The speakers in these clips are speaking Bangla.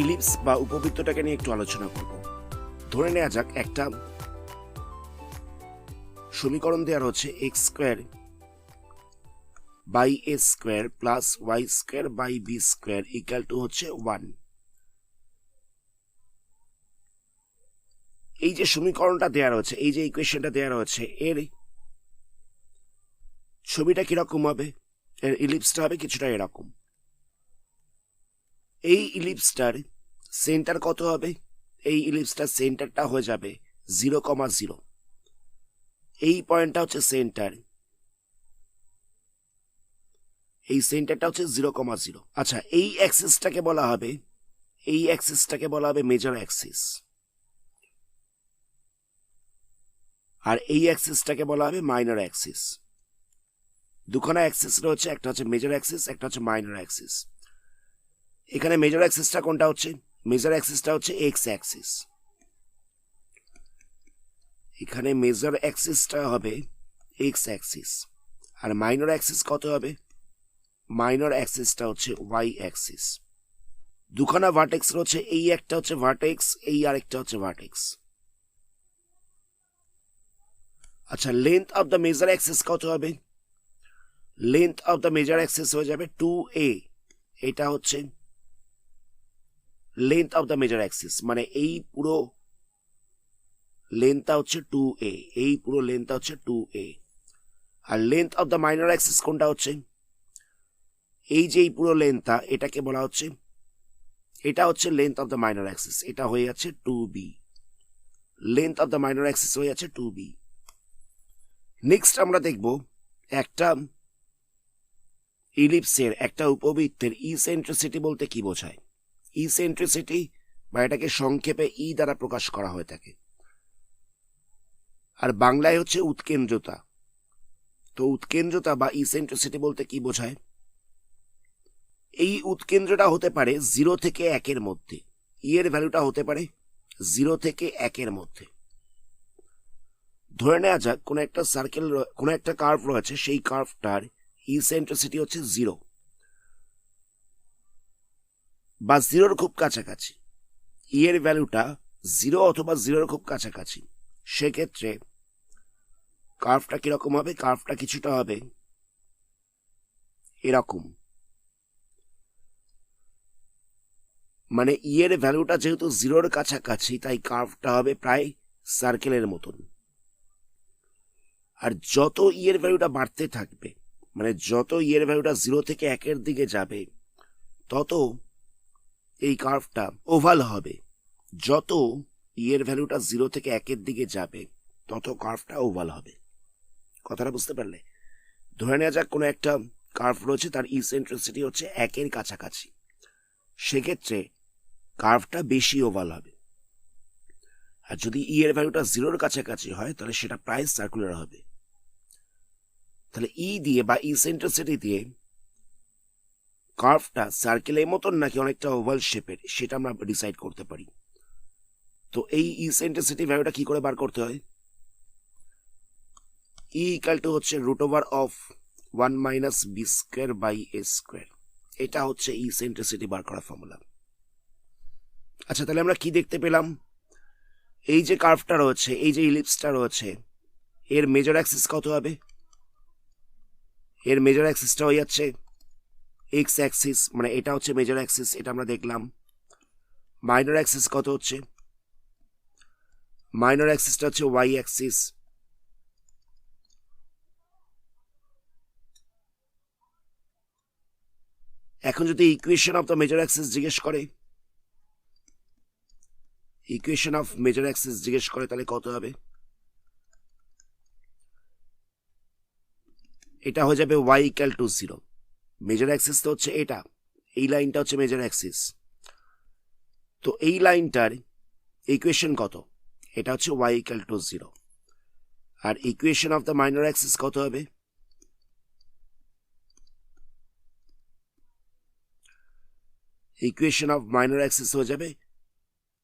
ইলিপস বা উপবৃত্তটাকে নিয়ে একটু আলোচনা করব। ধরে নেওয়া যাক একটা সমীকরণ দেওয়া হচ্ছে x square by a square plus y square by b square equal to হচ্ছে 1। এই যে সমীকরণটা দেওয়া রয়েছে, এই যে ইকুয়েশনটা দেওয়া রয়েছে, এর ছবিটা কিরকম হবে? এর ইলিপসটা হবে কিছুটা এরকম। এই ইলিপসটার সেন্টার কত হবে? এই ইলিপসটার সেন্টারটা হয়ে যাবে 0,0। এই পয়েন্টটা হচ্ছে সেন্টার, এই সেন্টারটা হচ্ছে 0,0। আচ্ছা, এই অ্যাক্সিসটাকে বলা হবে, এই অ্যাক্সিসটাকে বলা হবে মেজর অ্যাক্সিস, আর এই অ্যাক্সিসটাকে বলা হবে মাইনর অ্যাক্সিস। দুখানা অ্যাক্সিস রয়েছে, একটা হচ্ছে মেজর অ্যাক্সিস, একটা হচ্ছে মাইনর অ্যাক্সিস। এখানে মেজর অ্যাক্সিসটা কোনটা হচ্ছে? মেজর অ্যাক্সিসটা হচ্ছে এক্স অ্যাক্সিস। এখানে মেজর অ্যাক্সিসটা হবে এক্স অ্যাক্সিস, আর মাইনর অ্যাক্সিস কত হবে? মাইনর অ্যাক্সিসটা হচ্ছে ওয়াই অ্যাক্সিস। দুখানা ভার্টেক্স রয়েছে, এই একটা হচ্ছে ভার্টেক্স, এই আরেকটা হচ্ছে ভার্টেক্স। আচ্ছা, length of the major axis কত হবে? Length of the major Axis হয়ে যাবে 2a। এটা হচ্ছে length of the major Axis, মানে এই পুরো লেন্থটা হচ্ছে 2a, এই পুরো লেন্থটা হচ্ছে 2a। আর length of the minor axis কোনটা হচ্ছে? এই যে এই পুরো লেন্থটা, এটাকে বলা হচ্ছে, এটা হচ্ছে length of the minor Axis, এটা হয়ে যাচ্ছে 2b। Length of the minor Axis হয়ে যাচ্ছে 2b। নেক্সট আমরা দেখব একটা ইলিপসের, একটা উপবৃত্তের ইসেন্ট্রিসিটি বলতে কি বোঝায়। ইসেন্ট্রিসিটি বা এটাকে সংক্ষেপে ই দ্বারা প্রকাশ করা হয়ে থাকে, আর বাংলায় হচ্ছে উৎকেন্দ্রতা। তো উৎকেন্দ্রতা বা ইসেন্ট্রিসিটি বলতে কি বোঝায়? এই উৎকেন্দ্রটা হতে পারে 0 থেকে 1 মধ্যে, ই এর ভ্যালুটা হতে পারে 0 থেকে 1 মধ্যে। ধরে নেওয়া যাক কোন একটা সার্কেল, কোন একটা কার্ভ রয়েছে, সেই কার্ভটার ইসেন্ট্রিসিটি হচ্ছে 0 বা 0-র খুব কাছাকাছি। ই এর ভ্যালুটা 0 অথবা 0-র খুব কাছাকাছি। সেক্ষেত্রে কার্ভটা কিরকম হবে? কার্ভটা কিছুটা হবে এরকম, মানে ই এর ভ্যালুটা যেহেতু 0-র কাছাকাছি, তাই কার্ভটা হবে প্রায় সার্কেলের মতন। আর যত ই এর ভ্যালুটা বাড়তে থাকবে, মানে যত ই এর ভ্যালুটা 0 থেকে 1 দিকে যাবে, তত এই কার্ভটা ওভাল হবে। যত ই এর ভ্যালুটা 0 থেকে 1 দিকে যাবে, তত কার্ভটা ওভাল হবে। কথাটা বুঝতে পারলে? ধরে নেওয়া যাক কোনো একটা কার্ভ রয়েছে, তার ইসেন্ট্রিসিটি হচ্ছে 1 কাছাকাছি, সেক্ষেত্রে কার্ভটা বেশি ওভাল হবে। আর যদি ই এর ভ্যালুটা 0-র কাছাকাছি হয়, তাহলে সেটা প্রায় সার্কুলার হবে। তাহলে ই দিয়ে বা ইসেন্ট্রিসিটি দিয়ে কার্ভটা সার্কেলের মতন নাকি অনেকটা ওভাল শেপের, সেটা আমরা ডিসাইড করতে পারি। তো এই ইসেন্ট্রিসিটি ভ্যালুটা কি করে বার করতে হয়? ই ইকাল টু হচ্ছে √1 minus B square by a square. এটা হচ্ছে ইসেন্ট্রিসিটি বার করা ফর্মুলা। আচ্ছা, তাহলে আমরা কি দেখতে পেলাম? এই যে কার্ভটা রয়েছে, এই যে ইলিপসটা রয়েছে, এর মেজর অ্যাক্সিস কত হবে? এর মেজর অ্যাক্সিসটা হয়ে যাচ্ছে এক্স অ্যাক্সিস, মানে এটা হচ্ছে মেজর অ্যাক্সিস, এটা আমরা দেখলাম। মাইনর অ্যাক্সিস কত হচ্ছে? মাইনর অ্যাক্সিসটা হচ্ছে ওয়াই অ্যাক্সিস। এখন যদি equation of the major axis জিজ্ঞেস করে, ইকুয়েশন অফ মেজর অ্যাক্সিস জিজ্ঞেস করে, তাহলে কত হবে? এটা হয়ে যাবে y equal to 0। Major Axis তো হচ্ছে এটা, এই লাইনটা হচ্ছে মেজর অ্যাক্সিস। তো এই লাইনটার ইকুয়েশন কত? এটা হচ্ছে y ইকাল টু 0। আর equation of the minor axis কত হবে? ইকুয়েশন অফ মাইনর অ্যাক্সিস হয়ে যাবে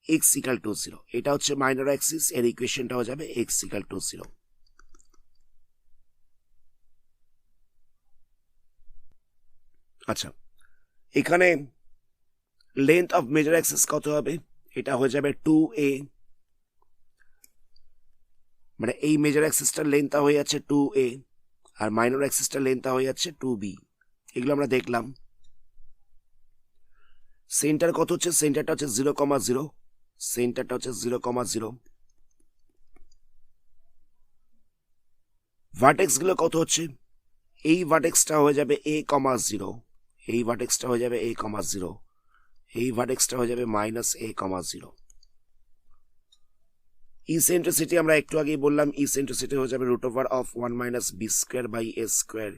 x ইকাল টু 0। এটা হচ্ছে মাইনর অ্যাক্সিস, এর ইকুয়েশনটা হয়ে যাবে x ইকাল টু 0। আচ্ছা, এখানে লেন্থ অফ মেজর অ্যাক্সিস কত হবে? এটা হয়ে যাবে 2a, মানে এই মেজর অ্যাক্সিসটার লেন্থটা হয়ে যাচ্ছে 2a, আর মাইনর অ্যাক্সিসটার লেন্থটা হয়ে যাচ্ছে 2b। এগুলো আমরা দেখলাম। সেন্টার কত হচ্ছে? সেন্টারটা হচ্ছে 0,0, সেন্টারটা হচ্ছে 0,0। ভার্টেক্স গুলো কত হচ্ছে? এই ভার্টেক্সটা হয়ে যাবে a,0, এই ভার্টেক্সটা হয়ে যাবে a,0, এই ভার্টেক্সটা হয়ে যাবে -a,0। ইসেন্ট্রিসিটি আমরা একটু আগেই বললাম, ইসেন্ট্রিসিটি হয়ে যাবে √(1-b²/a²।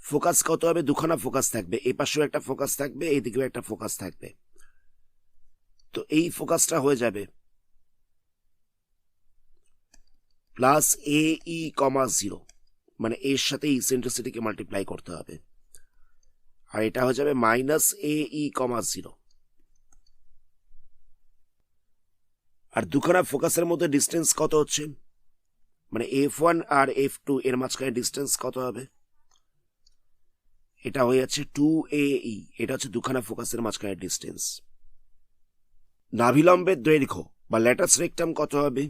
ফোকাস কত হবে? দুখানা ফোকাস থাকবে, এই পাশেও একটা ফোকাস থাকবে, এইদিকেও একটা ফোকাস থাকবে। তো এই ফোকাসটা হয়ে যাবে +ae,0, মানে এর সাথে ইসেন্ট্রিসিটিকে মাল্টিপ্লাই করতে হবে, আর এটা হয়ে যাবে -ae,0। আর দুখানা ফোকাসের মধ্যে ডিস্টেন্স কত হচ্ছে? মানে f1 আর f2 এর মাঝখানে ডিস্টেন্স কত হবে? এটা হয়ে যাচ্ছে 2ae, এটা হচ্ছে দুখানা ফোকাসের মাঝখানে ডিস্টেন্স। নাভিলম্বের দৈর্ঘ্য বা ল্যাটাস রেকটাম কত হবে?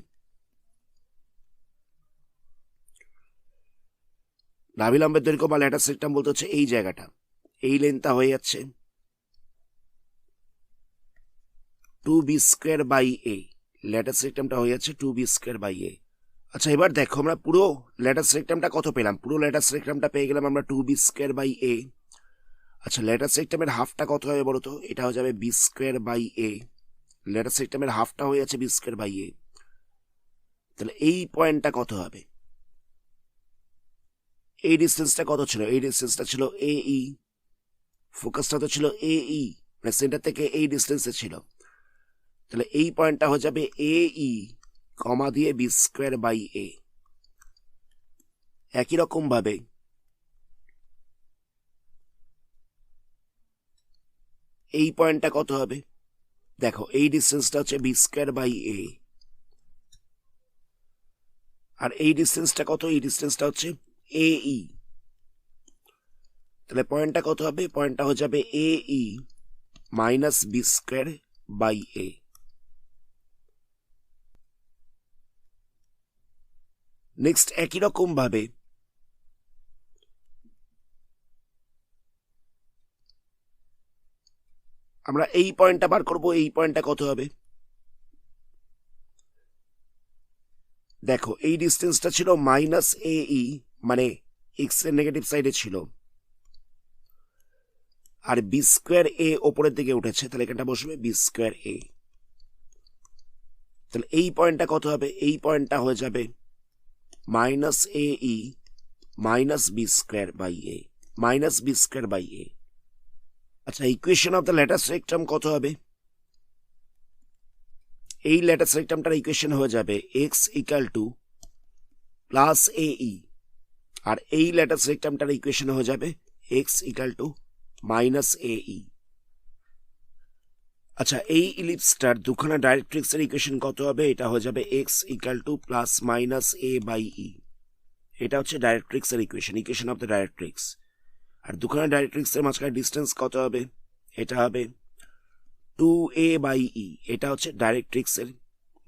নাভিলম্বের দৈর্ঘ্য বা ল্যাটাস রেকটাম বলতে হচ্ছে এই জায়গাটা, এই লেন্থটা হয়ে যাচ্ছে 2b²/a, ল্যাটাস রেকটামটা হয়ে যাচ্ছে 2b²/a। আচ্ছা, এবার দেখো আমরা পুরো ল্যাটাস রেকটামটা কত পেলাম? পুরো ল্যাটাস রেকটামটা পেয়ে গেলাম আমরা 2b²/a। আচ্ছা, ল্যাটাস রেকটামের হাফটা কত হবে বলো তো? এটা হয়ে যাবে b²/a, ল্যাটাস রেকটামের হাফটা হয়ে যাচ্ছে b²/a। তাহলে এই পয়েন্টটা কত হবে? এই ডিস্টেন্সটা কত ছিল? এই ডিস্টেন্সটা ছিল ae, ফোকাসটা তো ছিল ae, মানে সেন্টার থেকে এই ডিস্টেন্সে ছিল। তাহলে এই পয়েন্টটা হয়ে যাবে ae, কমা দিয়ে b²/a। একই রকম ভাবে এই পয়েন্টটা কত হবে? দেখো, এই ডিস্টেন্সটা হচ্ছে b²/a, আর এই ডিস্টেন্সটা কত? এই ডিস্টেন্সটা হচ্ছে ae। তাহলে পয়েন্টটা কত হবে? পয়েন্টটা হয়ে যাবে ae -b²/a। নেক্সট একই রকম ভাবে আমরা এই পয়েন্টটা বার করব। এই পয়েন্টটা কত হবে? দেখো, এই ডিস্টেন্সটা ছিল -ae, মানে এক্স এর নেগেটিভ সাইডে ছিল, আর b²/a ওপরের দিকে উঠেছে, তাহলে এখানটা বসবে b²/a। তাহলে এই পয়েন্টটা কত হবে? এই পয়েন্টটা হয়ে যাবে -ae -b²/a। আচ্ছা, ইকুয়েশন অফ দ্য ল্যাটাস রেকটাম কত হবে? এই ল্যাটাস রেকটামটার ইকুয়েশন হয়ে যাবে x = +ae, আর এই ল্যাটাস রেকটামটার ইকুয়েশন হয়ে যাবে x = -ae। আচ্ছা, এই ইলিপসটার দুখানা ডাইরেক্ট্রিক্সের ইকুয়েশন কত হবে? এটা হয়ে যাবে x = +-a/e। এটা হচ্ছে ডাইরেক্ট্রিক্সের equation, equation of the directrix. আর দুখানা ডাইরেক্ট্রিক্সের মাঝখানে ডিস্টেন্স কত হবে? এটা হবে 2a/e, এটা হচ্ছে ডাইরেক্ট্রিক্সের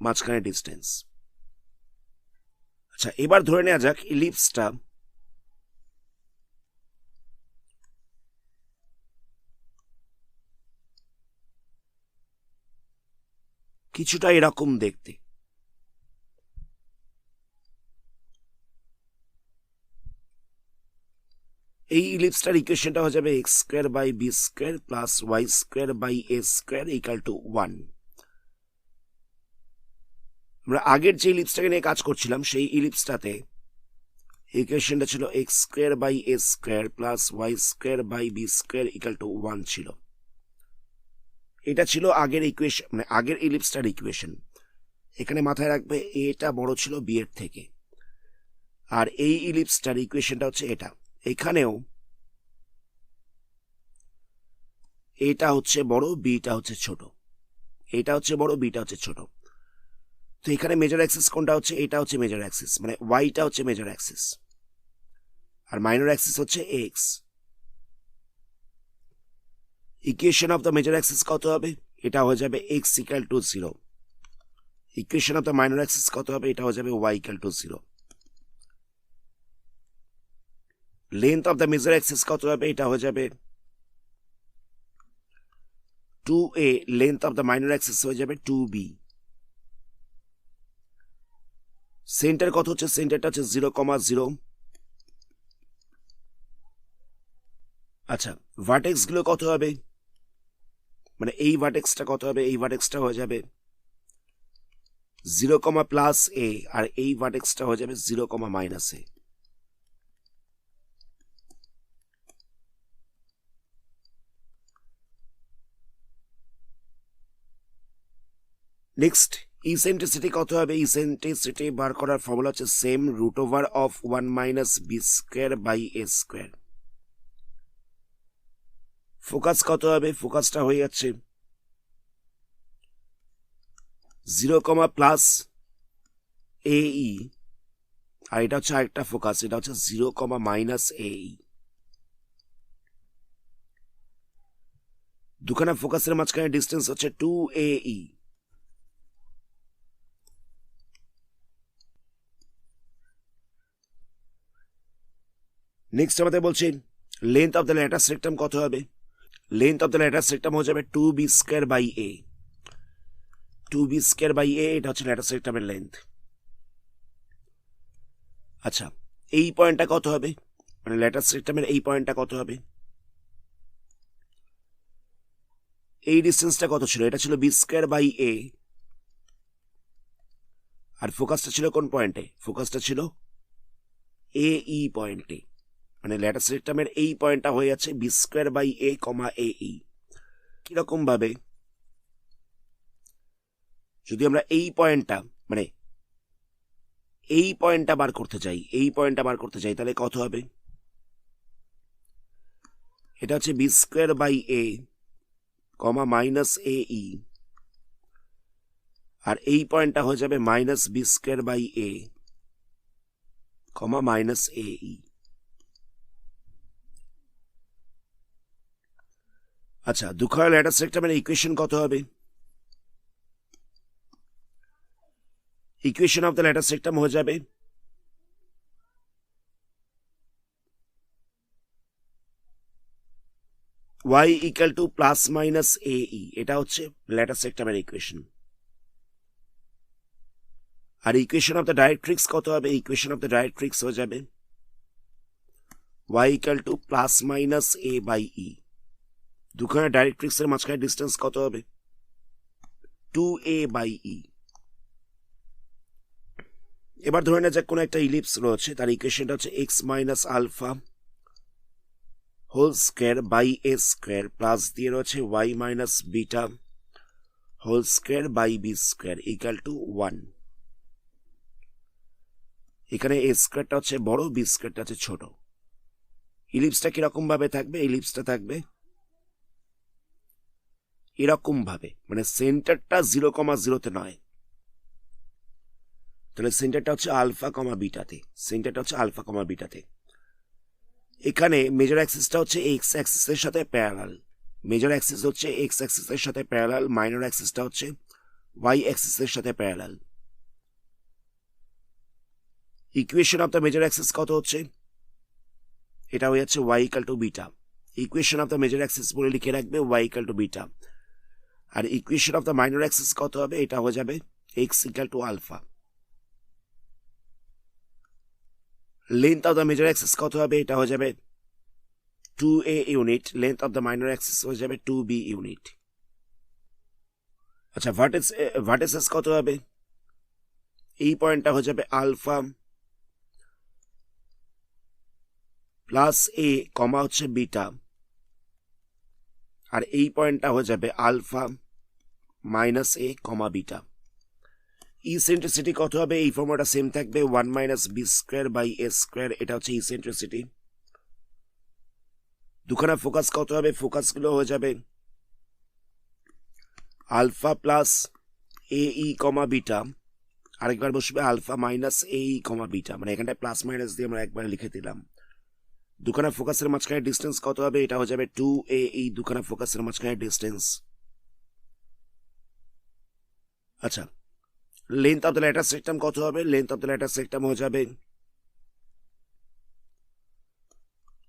মাঝখানে ডিস্টেন্স। আচ্ছা, এবার ধরে নেওয়া যাক ইলিপসটা কিছুটা এরকম দেখতে। এই ইলিপসটার ইকুয়েশনটা হয়ে যাবে x²/b² + y²/a² = 1। আমরা আগের যে ইলিপসটাকে নিয়ে কাজ করছিলাম, সেই ইলিপসটাতে ইকুয়েশনটা ছিল x²/a² + y²/b² = 1 ছিল। এটা ছিল আগের ইকুয়েশন, মানে আগের ইলিপসটার ইকুয়েশন। এখানে মাথায় রাখবে এটা বড় ছিল b এর থেকে, আর এই ইলিপসটার ইকুয়েশনটা হচ্ছে এটা। এখানেও এটা হচ্ছে বড়, বিটা হচ্ছে ছোট, এটা হচ্ছে বড়, বিটা হচ্ছে ছোট। তো এখানে মেজর অ্যাক্সিস কোনটা হচ্ছে? এটা হচ্ছে মেজর অ্যাক্সিস, মানে ওয়াইটা হচ্ছে মেজর অ্যাক্সিস, আর মাইনর অ্যাক্সিস হচ্ছে x. Equation of the major axis কত হবে? এটা হয়ে যাবে x equal to 0। Equation of the minor axis কত হবে? এটা হয়ে যাবে y equal two 0। Length of the major axis কত হবে? এটা হয়ে যাবে 2a। Length of the minor Axis হয়ে যাবে 2b। সেন্টার কত হচ্ছে? সেন্টারটা হচ্ছে 0,0। আচ্ছা, ভার্টেক্স গুলো কত হবে? মানে এই ভার্টেক্সটা কত হবে? এই ভার্টেক্সটা হয়ে যাবে 0,+a, আর এই ভার্টেক্সটা হয়ে যাবে 0,-a। নেক্সট, ইসেন্ট্রিসিটি কত হবে? ইসেন্ট্রিসিটি বার করার ফর্মুলা হচ্ছে সেম, √1 - b² / a²। ফোকাস কত হবে? ফোকাসটা হয়ে যাচ্ছে 0,+ae, আর এটা হচ্ছে আরেকটা ফোকাস, এটা হচ্ছে 0,-ae। দুখানা ফোকাসের মাঝখানে ডিস্টেন্স হচ্ছে 2ae। নেক্সট আমাদের বলছে length of the latus rectum কত হবে? Length of the latus rectum হয়ে যাবে 2b²/a। 2b²/a, এটা হচ্ছে ল্যাটাস রেক্টামের লেন্থ। আচ্ছা, এই পয়েন্টটা কত হবে? মানে ল্যাটাস রেক্টামের এই পয়েন্টটা কত হবে? এই ডিস্টেন্সটা কত ছিল? এটা ছিল b²/a, আর ফোকাসটা ছিল কোন পয়েন্টে? ফোকাসটা ছিল ae পয়েন্টে। মানে ল্যাটাস রেক্টামের এই পয়েন্টটা হয়ে যাচ্ছে b²/a, ae। কিরকম ভাবে? যদি আমরা এই পয়েন্টটা মানে এই পয়েন্টটা বার করতে চাই, এই পয়েন্টটা বার করতে চাই, তাহলে কত হবে? এটা হচ্ছে b²/a, -ae, আর এই পয়েন্টটা হয়ে যাবে -b²/a, -ae। আচ্ছা, দুখানা ল্যাটাস রেক্টামের ইকুয়েশন কত হবে? Equation of the latus rectum হয়ে যাবে y ইকুয়াল টু +-ae। এটা হচ্ছে ল্যাটাস রেক্টামের ইকুয়েশন। আর ইকুয়েশন অফ দ্য ডাইরেক্ট্রিক্স কত হবে? ইকুয়েশন অফ দ্য ডাইরেক্ট্রিক্স হয়ে যাবে y ইকুয়াল টু +-a/e। দুখানা ডাইরেক্ট্রিক্সের মাঝখানে ডিস্টেন্স কত হবে? 2a/e। এবার ধরে নেওয়া যাক কোনো একটা ইলিপস রয়েছে, তার ইকুয়েশনটা হচ্ছে x - α² a² প্লাস দিয়ে রয়েছে y - β² ইকুয়াল টু 1। এখানে a স্কোয়ারটা হচ্ছে বড়, b স্কোয়ারটা হচ্ছে ছোট। ইলিপসটা কিরকম ভাবে থাকবে? ইলিপসটা থাকবে এরকম ভাবে, মানে সেন্টারটা 0,0-তে নয়, তাহলে সেন্টারটা হচ্ছে α,β-তে। সেন্টারটা হচ্ছে α,β-তে। এখানে মেজর অ্যাক্সিসটা হচ্ছে এক্স অ্যাক্সিসের সাথে প্যারালাল। মেজর অ্যাক্সিস হচ্ছে এক্স অ্যাক্সিসের সাথে প্যারালাল, মাইনর অ্যাক্সিসটা হচ্ছে ওয়াই অ্যাক্সিসের সাথে parallel. Equation of the major axis কত হচ্ছে? এটা হয়ে যাচ্ছে y equal to beta. Equation of the major axis বলে লিখে রাখবে ওয়াই ইকুয়াল টু বিটা। আর equation of the minor axis কত হবে? এটা হয়ে যাবে x equal to alpha. Length of the major axis কত হবে? এটা হয়ে যাবে 2a unit. Length of the minor Axis হয়ে যাবে 2b ইউনিট। আচ্ছা, ভার্টেসেস কত হবে? এই পয়েন্টটা হয়ে যাবে আলফা প্লাস এ কমা হচ্ছে বিটা, আর এই পয়েন্টটা হয়ে যাবে আলফা মাইনাস এ কমা বিটা। ইসেন্ট্রিসিটি কত হবে? এই ফর্মুলাটা সেম থাকবে 1 - b²/a²। এটা হচ্ছে ইসেন্ট্রিসিটি। দুখানা ফোকাস কত হবে? ফোকাসগুলো হয়ে যাবে alpha plus ae comma beta, আরেকবার বসবে alpha minus ae comma beta. মানে এখানটায় প্লাস মাইনাস দিয়ে আমরা একবার লিখে দিলাম। দুখানা ফোকাসের মাঝখানে ডিস্টেন্স কত হবে? এটা হয়ে যাবে 2a এই দুখানা ফোকাসের মাঝখানে ডিস্টেন্স। আচ্ছা, length of the latus rectum কত হবে? Length of the latus rectum হয়ে যাবে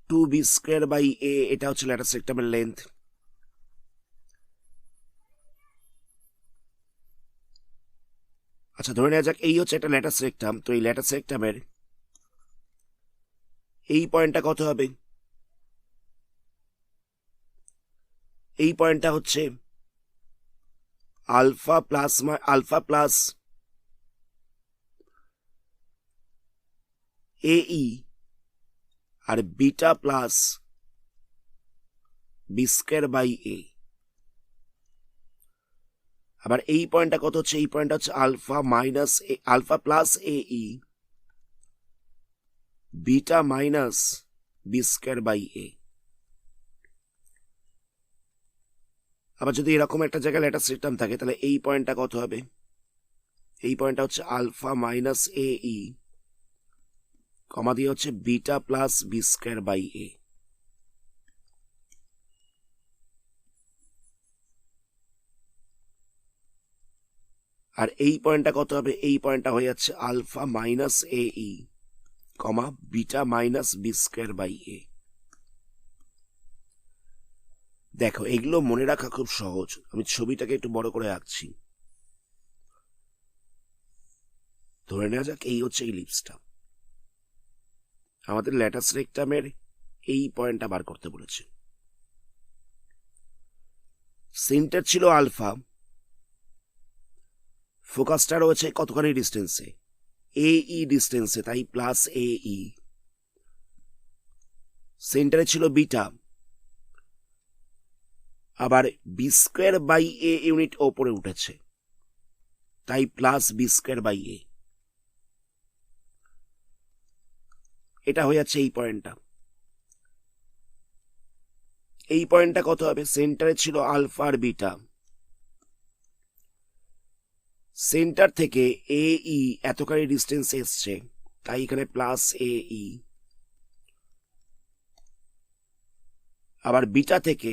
2b স্কোয়ার বাই a। এটা হচ্ছে ল্যাটাস রেক্টামের লেন্থ। আচ্ছা, ধরে নেওয়া যাক এই হচ্ছে একটা ল্যাটাস রেক্টাম। তো এই ল্যাটাস রেক্টামের এই পয়েন্টটা কত হবে? এই পয়েন্টটা হচ্ছে আলফা প্লাস AE আর beta plus B square by A. আবার এই পয়েন্টটা কত হচ্ছে? এই পয়েন্টটা হচ্ছে alpha plus AE beta minus B square by A. আবার যদি এরকম একটা জায়গায় ল্যাটাস রেক্টাম থাকে তাহলে এই পয়েন্টটা কত হবে? এই পয়েন্টটা হচ্ছে আলফা মাইনাস AE কমা দিয়ে হচ্ছে beta plus B square by A. আর এই পয়েন্টটা কত হবে? এই পয়েন্টটা হয়ে যাচ্ছে alpha minus AE comma beta minus B square by A. দেখো, এগুলো মনে রাখা খুব সহজ। আমি ছবিটাকে একটু বড় করে আঁকছি। ধরে নেওয়া যাক এই হচ্ছে ইলিপসটা। আমাদের ল্যাটাস রেক্টামের এই পয়েন্টটা বার করতে বলেছে। সেন্টার ছিল আলফা, ফোকাসটা রয়েছে কতখানি ডিস্টেন্সে? AE ডিস্টেন্সে, তাই প্লাস AE। সেন্টারে ছিল বিটা, আবার B square by a unit ওপরে উঠেছে, তাই plus B square by a. এটা হয়ে যাচ্ছে এই পয়েন্টটা। এই পয়েন্টটা কত হবে? সেন্টারে ছিল আলফা আর বিটা, সেন্টার থেকে AE এতখানি ডিস্টেন্স এসছে, তাই এখানে প্লাস AE। আবার বিটা থেকে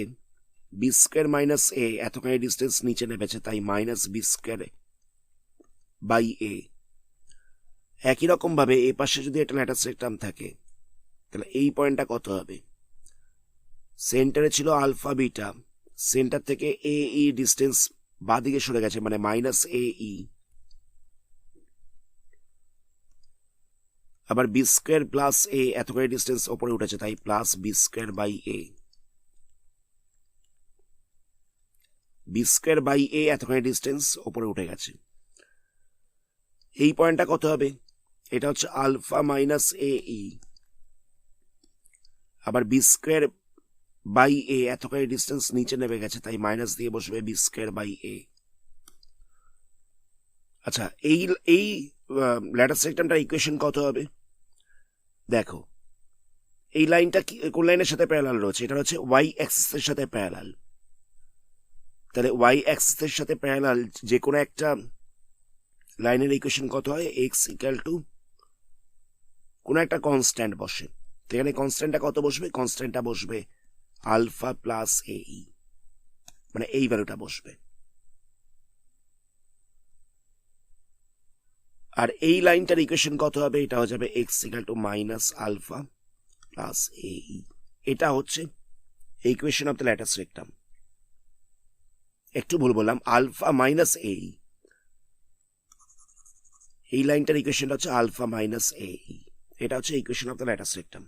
বি স্কোয়ার মাইনাস এ এতখানি ডিস্টেন্স নিচে নেমেছে, তাই মাইনাস বি স্কোয়ার বাই এ। একই রকম ভাবে এ পাশে যদি একটা ল্যাটাস রেক্টাম থাকে তাহলে এই পয়েন্টটা কত হবে? সেন্টারে ছিল আলফা বিটা, সেন্টার থেকে AE ডিস্টেন্স বাদিকে সরে গেছে, মানে মাইনাস AE। আবার বি স্কোয়ার প্লাস এ এতখানি ডিস্টেন্স ওপরে উঠেছে, তাই plus B square by A. B square by A এতখানি ডিস্টেন্স ওপরে উঠে গেছে। এই পয়েন্টটা কত হবে? এটা হচ্ছে আলফা মাইনাস AE, আবার বি স্কোয়ার বাই এ এতখানি ডিস্টেন্স নিচে নেমে গেছে, তাই মাইনাস দিয়ে বসবে বি স্কোয়ার বাই এ। আচ্ছা, এই ল্যাটাস রেক্টামটার ইকুয়েশন কত হবে? দেখো, এই লাইনটা কোন লাইনের সাথে প্যারালাল রয়েছে? এটা হচ্ছে ওয়াই অ্যাক্সিসের সাথে প্যারালাল। তাহলে ওয়াই অ্যাক্সিসের সাথে প্যারালাল যে কোনো একটা লাইনের ইকুয়েশন কত হয়? এক্স ইকুয়াল টু কোনো একটা কনস্ট্যান্ট বসে। এখানে কনস্ট্যান্টটা কত বসবে? কনস্ট্যান্টটা বসবে আলফা প্লাস AE, মানে এই ভ্যালুটা বসবে। আর এই লাইনটার ইকুয়েশন কত হবে? এটা হয়ে যাবে x equal to minus alpha plus AE। এটা হচ্ছে equation of the latus rectum. একটু ভুল বললাম, আলফা মাইনাস AE। এই লাইনটার ইকুয়েশনটা হচ্ছে আলফা মাইনাস AE। এটা হচ্ছে equation of the latus rectum.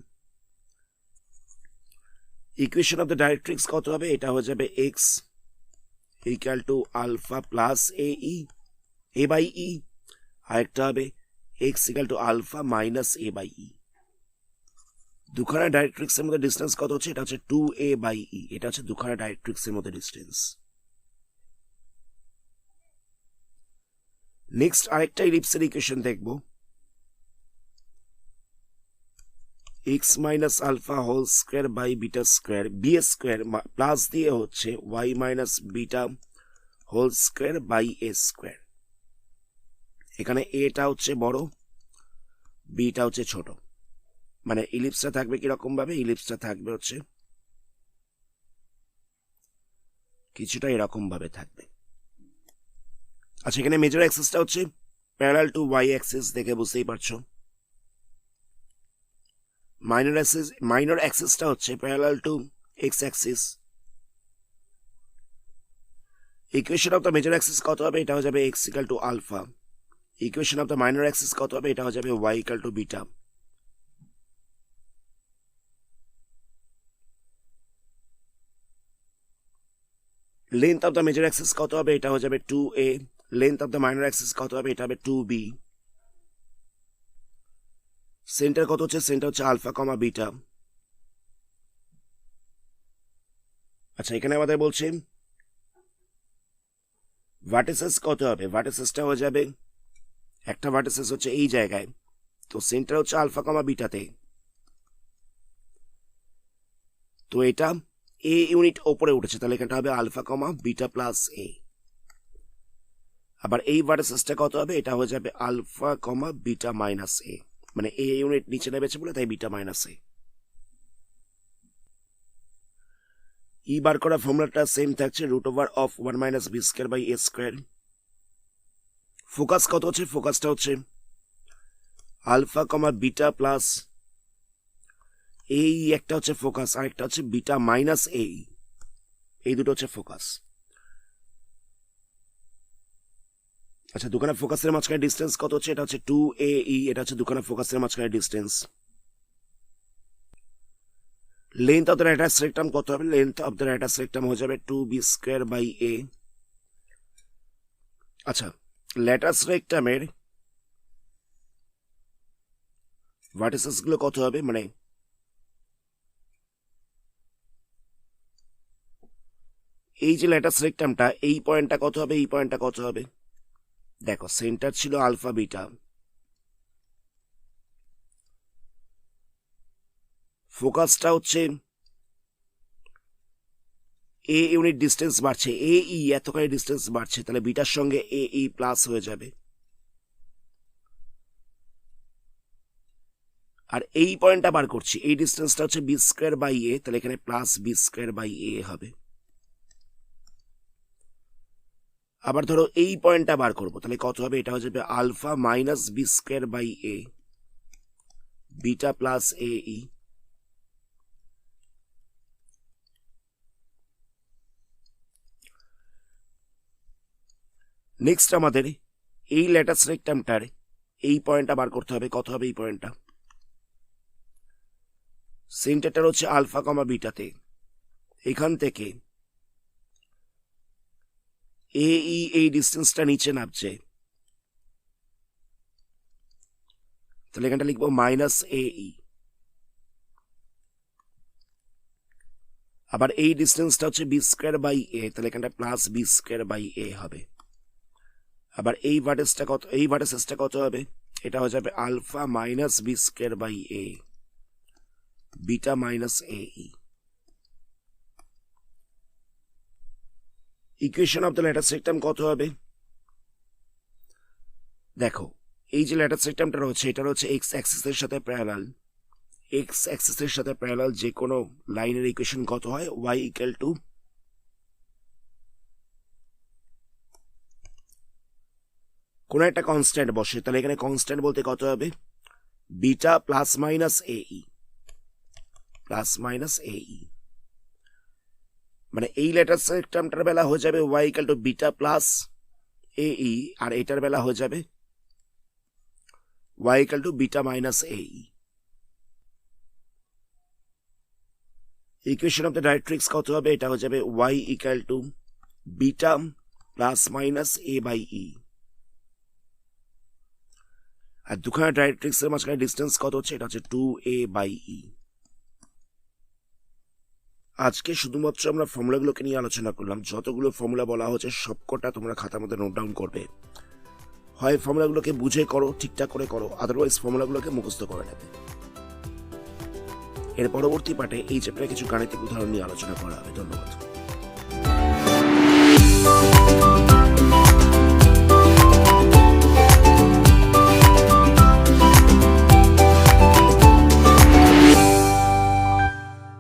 Equation of the directrix কত হবে? এটা হয়ে যাবে x equal to alpha plus AE A by E, আর একটা হবে X equal to alpha minus A by E. দুখানা ডাইরেক্ট্রিক্স এর মধ্যে ডিস্টেন্স কত হচ্ছে? এটা হচ্ছে 2a বাই ই। এটা হচ্ছে দুখানা ডাইরেক্ট্রিক্স এর মধ্যে ডিস্টেন্স। নেক্সট আরেকটা ইলিপসের ইকুয়েশন দেখব। X minus alpha whole square by beta square, b square plus দিয়ে হচ্ছে y minus beta whole square by a square. এখানে এটা হচ্ছে বড়, বিটা হচ্ছে ছোট, মানে ইলিপসটা থাকবে কিরকম ভাবে, ইলিপসটা থাকবে হচ্ছে কিছুটা এরকম ভাবে থাকবে। আচ্ছা, এখানে মেজর অ্যাক্সিসটা হচ্ছে প্যারালাল টু ওয়াই অ্যাক্সিস, দেখে বুঝতেই পারছো। মাইনর অ্যাক্সিসটা হচ্ছে parallel to x axis. Equation of the major axis কত হবে, এটা হয়ে যাবে x equal to alpha. Equation of the minor axis কত হবে, এটা হয়ে যাবে y equal to beta. Length of the major axis কত হবে, এটা হয়ে যাবে 2a। Length of the minor axis কত হবে, এটা হবে 2b। সেন্টার কত হচ্ছে, সেন্টার হচ্ছে আলফা কমা বিটা। আচ্ছা, এখানে আমাদের বলছে ভার্টিসেস কত হবে, ভার্টিসেসটা হয়ে যাবে, একটা ভার্টিসেস হচ্ছে এই জায়গায়, তো সেন্টার হচ্ছে আলফা কমা বিটাতে, তো এটা এ ইউনিট ওপরে উঠেছে, তাহলে এখানটা হবে আলফা কমা বিটা প্লাস এ। আবার এই ভার্টিসেসটা কত হবে, এটা হয়ে যাবে আলফা কমা বিটা মাইনাস এ, মানে এ ইউনিট নিচে নেমেছে বলে তাই বিটা মাইনাস এ। ই বার করা ফর্মুলাটা সেম থাকছে, root over of 1 minus B square by a square. Focus কত হচ্ছে, ফোকাসটা হচ্ছে আলফা কমা বিটা প্লাস এই একটা হচ্ছে ফোকাস, আর একটা হচ্ছে বিটা মাইনাস এই দুটো হচ্ছে ফোকাস। আচ্ছা, দুখানা ফোকাসের মাঝখানে ডিস্টেন্স কত হচ্ছে, এটা হচ্ছে 2ae, এটা হচ্ছে দুখানা ফোকাসের মাঝখানে distance. Length of the latus rectum কত হবে, length of the latus rectum হয়ে যাবে 2b স্কোয়ার বাই a। আচ্ছা, ল্যাটারাস রেক্টামের ভার্টিসেস গুলো কত হবে, মানে এই যে ল্যাটারাস রেক্টামটা, এই পয়েন্টটা কত হবে, এই পয়েন্টটা কত হবে। দেখো, সেন্টার ছিল আলফা বিটা, ফোকাসটা হচ্ছে এ ইউনিট ডিস্টেন্স বাড়ছে, এ ই এতখানি ডিস্টেন্স বাড়ছে, তাহলে বিটার সঙ্গে এ ই প্লাস হয়ে যাবে। আর এই পয়েন্টটা বার করছি, এই ডিস্টেন্সটা হচ্ছে বি স্কোয়ার বাই এ, তাহলে এখানে প্লাস বি স্কোয়ার বাই এ হবে। আবার ধরো এই পয়েন্টটা বার করবো, তাহলে কত হবে, এটা হয়ে যাবে alpha minus B square by A, beta plus A e. Next আমাদের এই ল্যাটারাস রেক্টামটার এই পয়েন্টটা বার করতে হবে, কত হবে এই পয়েন্টটা, সেন্টারটা হচ্ছে আলফা কমা বিটাতে, এখান থেকে এ ই এই ডিস্টেন্সটা নিচে নামছে, তাহলে এখানটা লিখবো মাইনাস এ ই। আবার এই ডিস্টেন্সটা হচ্ছে বি স্কোয়ার বাই এ, তাহলে এখানটা প্লাস বি স্কোয়ার বাই এ হবে। আবার এই ভার্টিসেসটা কত, এই ভার্টিসেসটা কত হবে, এটা হয়ে যাবে alpha minus B square by A, beta minus A E. Equation of the latus rectum কত হবে, দেখো এই যে ল্যাটারাস রেক্টামটা রয়েছে, এটা হচ্ছে এক্স অ্যাক্সিসের সাথে প্যারালাল, এক্স অ্যাক্সিসের সাথে প্যারালাল যে কোনো লাইনের ইকুয়েশন কত হয়, ওয়াই ইকুয়াল টু কোন একটা কনস্ট্যান্ট বসে, তাহলে এখানে কনস্ট্যান্ট বলতে কত হবে, beta plus minus A E, plus minus A E, মানে এই ল্যাটারাস রেক্টামটার বেলা হয়ে যাবে Y equal to beta plus A E, আর এটার বেলা হয়ে যাবে Y equal to beta minus A E. Equation of the directrix কত হবে, এটা হয়ে যাবে Y equal to beta plus minus A by E. আর দুখানা ডাইরেক্ট্রিক্স এর মাঝখানে ডিস্টেন্স কত হচ্ছে, এটা হচ্ছে 2a বাই ই। আজকে শুধুমাত্র আমরা ফর্মুলাগুলোকে নিয়ে আলোচনা করলাম, যতগুলো ফর্মুলা বলা হচ্ছে সবকটা তোমরা খাতার মধ্যে নোট ডাউন করবে, হয় ফর্মুলাগুলোকে বুঝে করো, ঠিকঠাক করে করো, আদারওয়াইজ ফর্মুলাগুলোকে মুখস্থ করে নেবে। এর পরবর্তী পার্টে এই চ্যাপ্টারে কিছু গাণিতিক উদাহরণ নিয়ে আলোচনা করা হবে। ধন্যবাদ।